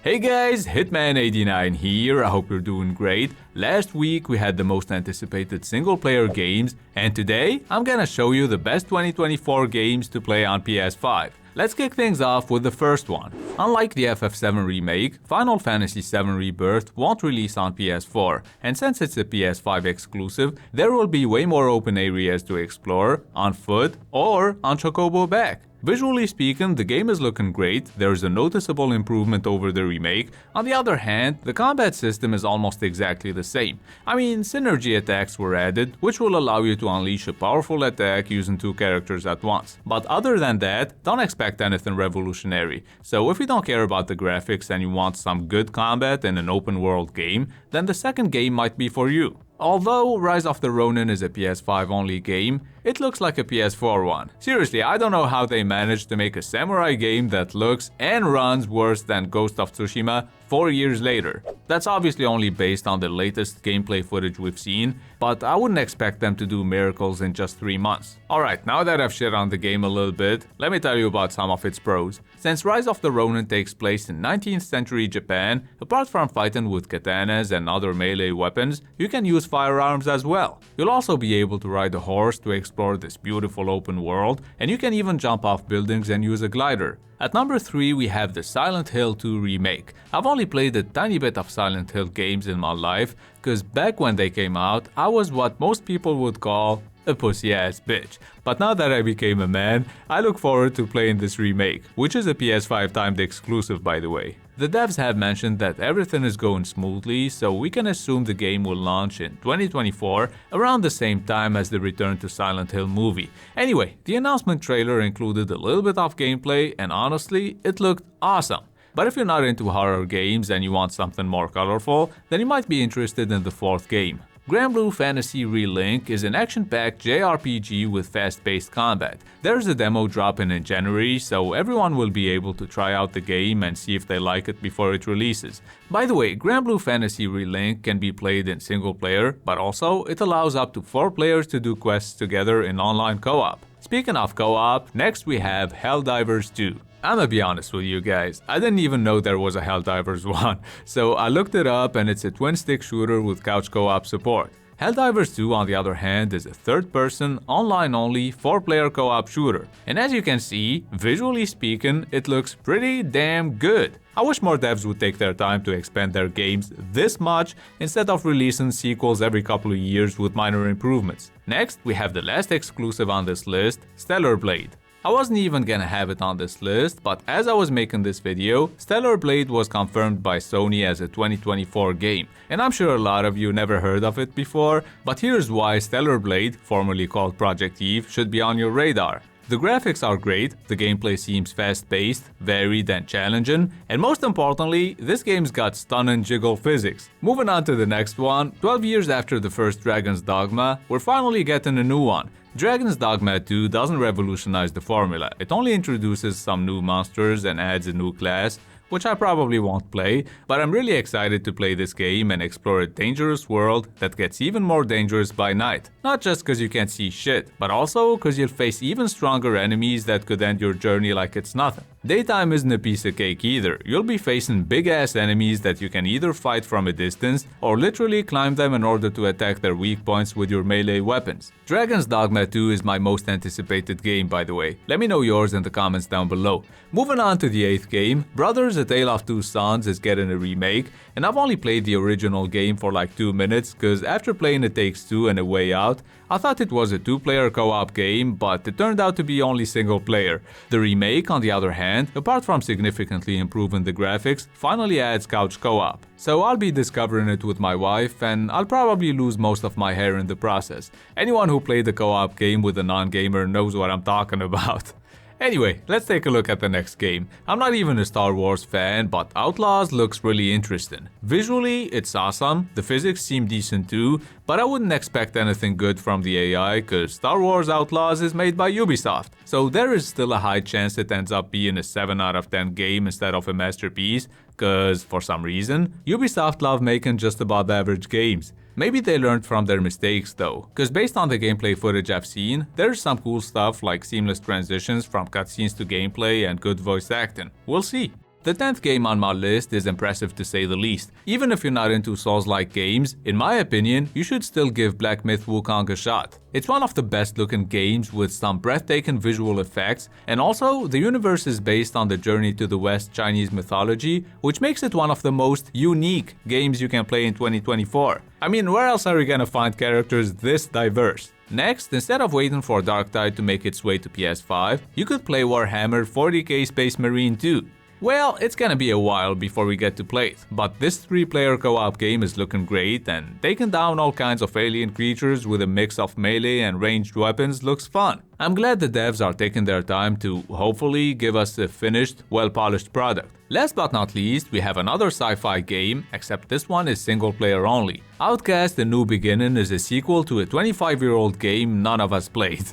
Hey guys, Hitman89 here, I hope you're doing great. Last week we had the most anticipated single-player games, and today I'm gonna show you the best 2024 games to play on PS5. Let's kick things off with the first one. Unlike the FF7 remake, Final Fantasy VII Rebirth won't release on PS4, and since it's a PS5 exclusive, there will be way more open areas to explore, on foot, or on Chocobo back. Visually speaking, the game is looking great, there is a noticeable improvement over the remake. On the other hand, the combat system is almost exactly the same. I mean, synergy attacks were added, which will allow you to unleash a powerful attack using two characters at once. But other than that, don't expect anything revolutionary. So if you don't care about the graphics and you want some good combat in an open world game, then the second game might be for you. Although Rise of the Ronin is a PS5 only game, it looks like a PS4 one. Seriously, I don't know how they managed to make a samurai game that looks and runs worse than Ghost of Tsushima 4 years later. That's obviously only based on the latest gameplay footage we've seen, but I wouldn't expect them to do miracles in just 3 months. Alright, now that I've shit on the game a little bit, let me tell you about some of its pros. Since Rise of the Ronin takes place in 19th century Japan, apart from fighting with katanas and other melee weapons, you can use firearms as well. You'll also be able to ride a horse to explore this beautiful open world, and you can even jump off buildings and use a glider. At number 3 we have the Silent Hill 2 remake. I've only played a tiny bit of Silent Hill games in my life, cause back when they came out, I was what most people would call a pussy-ass bitch. But now that I became a man, I look forward to playing this remake, which is a PS5 timed exclusive by the way. The devs have mentioned that everything is going smoothly, so we can assume the game will launch in 2024, around the same time as the Return to Silent Hill movie. Anyway, the announcement trailer included a little bit of gameplay, and honestly, it looked awesome. But if you're not into horror games and you want something more colorful, then you might be interested in the fourth game. Granblue Fantasy Relink is an action-packed JRPG with fast-paced combat. There's a demo dropping in January, so everyone will be able to try out the game and see if they like it before it releases. By the way, Granblue Fantasy Relink can be played in single player, but also it allows up to 4 players to do quests together in online co-op. Speaking of co-op, next we have Helldivers 2. I'ma be honest with you guys, I didn't even know there was a Helldivers 1, so I looked it up and it's a twin-stick shooter with couch co-op support. Helldivers 2 on the other hand is a third-person, online-only, 4-player co-op shooter. And as you can see, visually speaking, it looks pretty damn good. I wish more devs would take their time to expand their games this much instead of releasing sequels every couple of years with minor improvements. Next, we have the last exclusive on this list, Stellar Blade. I wasn't even gonna have it on this list, but as I was making this video, Stellar Blade was confirmed by Sony as a 2024 game. And I'm sure a lot of you never heard of it before, but here's why Stellar Blade, formerly called Project Eve, should be on your radar. The graphics are great, the gameplay seems fast-paced, varied and challenging, and most importantly, this game's got stunning jiggle physics. Moving on to the next one, 12 years after the first Dragon's Dogma, we're finally getting a new one. Dragon's Dogma 2 doesn't revolutionize the formula, it only introduces some new monsters and adds a new class, which I probably won't play, but I'm really excited to play this game and explore a dangerous world that gets even more dangerous by night. Not just cause you can't see shit, but also cause you'll face even stronger enemies that could end your journey like it's nothing. Daytime isn't a piece of cake either, you'll be facing big-ass enemies that you can either fight from a distance or literally climb them in order to attack their weak points with your melee weapons. Dragon's Dogma 2 is my most anticipated game by the way, let me know yours in the comments down below. Moving on to the 8th game, Brothers A Tale of Two Sons is getting a remake, and I've only played the original game for like 2 minutes cause after playing It Takes Two and A Way Out, I thought it was a 2-player co-op game, but it turned out to be only single player. The remake, on the other hand, apart from significantly improving the graphics, finally adds couch co-op. So I'll be discovering it with my wife, and I'll probably lose most of my hair in the process. Anyone who played the co-op game with a non-gamer knows what I'm talking about. Anyway, let's take a look at the next game. I'm not even a Star Wars fan, but Outlaws looks really interesting. Visually, it's awesome, the physics seem decent too, but I wouldn't expect anything good from the AI cause Star Wars Outlaws is made by Ubisoft. So there is still a high chance it ends up being a 7 out of 10 game instead of a masterpiece, cause for some reason, Ubisoft love making just above average games. Maybe they learned from their mistakes though, cause based on the gameplay footage I've seen, there's some cool stuff like seamless transitions from cutscenes to gameplay and good voice acting. We'll see. The 10th game on my list is impressive to say the least. Even if you're not into Souls-like games, in my opinion, you should still give Black Myth Wukong a shot. It's one of the best looking games with some breathtaking visual effects, and also the universe is based on the Journey to the West Chinese mythology, which makes it one of the most unique games you can play in 2024. I mean, where else are you gonna find characters this diverse? Next, instead of waiting for Darktide to make its way to PS5, you could play Warhammer 40k Space Marine 2. Well, it's gonna be a while before we get to play it, but this 3-player co-op game is looking great, and taking down all kinds of alien creatures with a mix of melee and ranged weapons looks fun. I'm glad the devs are taking their time to, hopefully, give us a finished, well-polished product. Last but not least, we have another sci-fi game, except this one is single-player only. Outcast A New Beginning is a sequel to a 25-year-old game none of us played.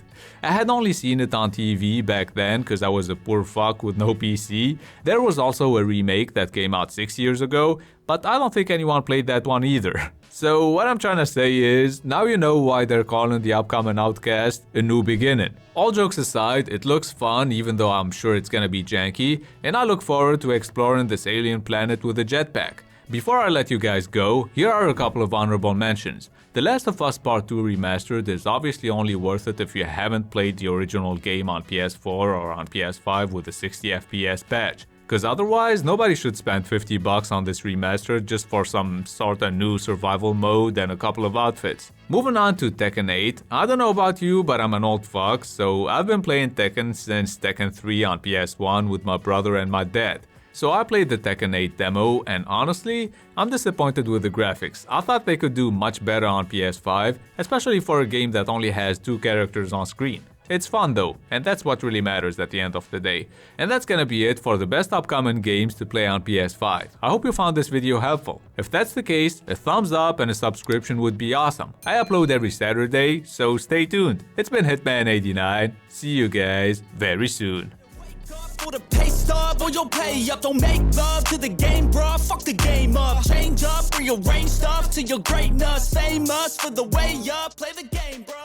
I had only seen it on TV back then because I was a poor fuck with no PC. There was also a remake that came out 6 years ago, but I don't think anyone played that one either. So what I'm trying to say is, now you know why they're calling the upcoming Outcast A New Beginning. All jokes aside, it looks fun even though I'm sure it's gonna be janky, and I look forward to exploring this alien planet with a jetpack. Before I let you guys go, here are a couple of honorable mentions. The Last of Us Part 2 Remastered is obviously only worth it if you haven't played the original game on PS4 or on PS5 with a 60 FPS patch. Cause otherwise, nobody should spend $50 on this remaster just for some sort of new survival mode and a couple of outfits. Moving on to Tekken 8, I don't know about you, but I'm an old fuck, so I've been playing Tekken since Tekken 3 on PS1 with my brother and my dad. So I played the Tekken 8 demo, and honestly, I'm disappointed with the graphics. I thought they could do much better on PS5, especially for a game that only has 2 characters on screen. It's fun though, and that's what really matters at the end of the day. And that's gonna be it for the best upcoming games to play on PS5. I hope you found this video helpful. If that's the case, a thumbs up and a subscription would be awesome. I upload every Saturday, so stay tuned. It's been Hitman89. See you guys very soon. For the pay stub or you'll pay up. Don't make love to the game, bruh. Fuck the game up. Change up, rearrange stuff to your greatness. Famous for the way up. Play the game, bruh.